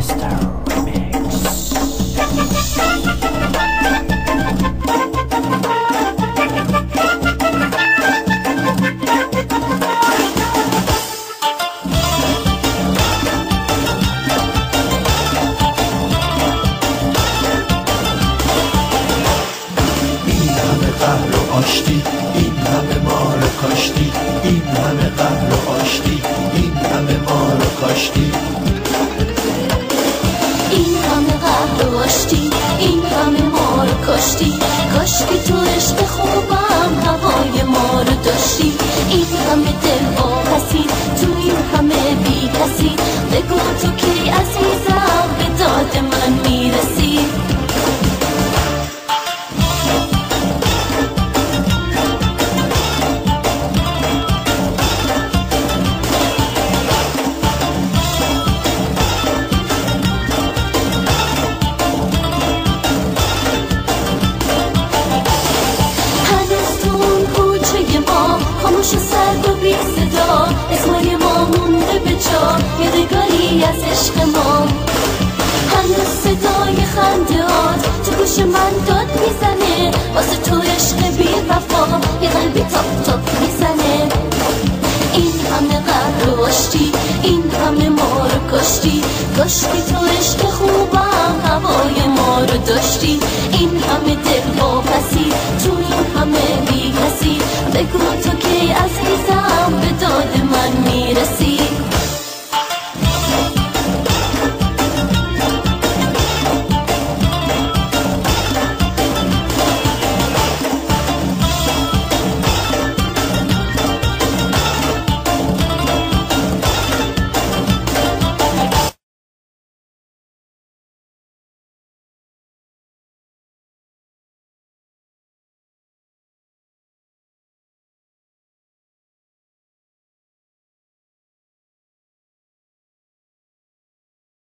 این همه ما رو کاشتی، این همه قهر و آشتی، این همه ما رو کاشتی. این همه قهر و آشتی، این همه ما رو کاشتی. کاشکی تو عشق خوبم هوای ما رو داشتی. این همه دل واپسی، تو این همه بی کسی. بگو تو کی عزیزم به داد من میرسی. خاموش و سرد و بی صدا، اسمای ما مونده به جا، یادگاری از عشق ما. هنوز صدای خنده‌هات تو گوش من داد میزنه، واسه تو عشق بی وفا یه قلبی تاپ تاپ میزنه. این همه قهر و آشتی، این همه ما رو کاشتی. کاشکی تو عشق خوبم هوای ما رو داشتی. این همه دل واپسی، تو این همه بی کسی. بگو تو کی عزیزم به داد من میرسی.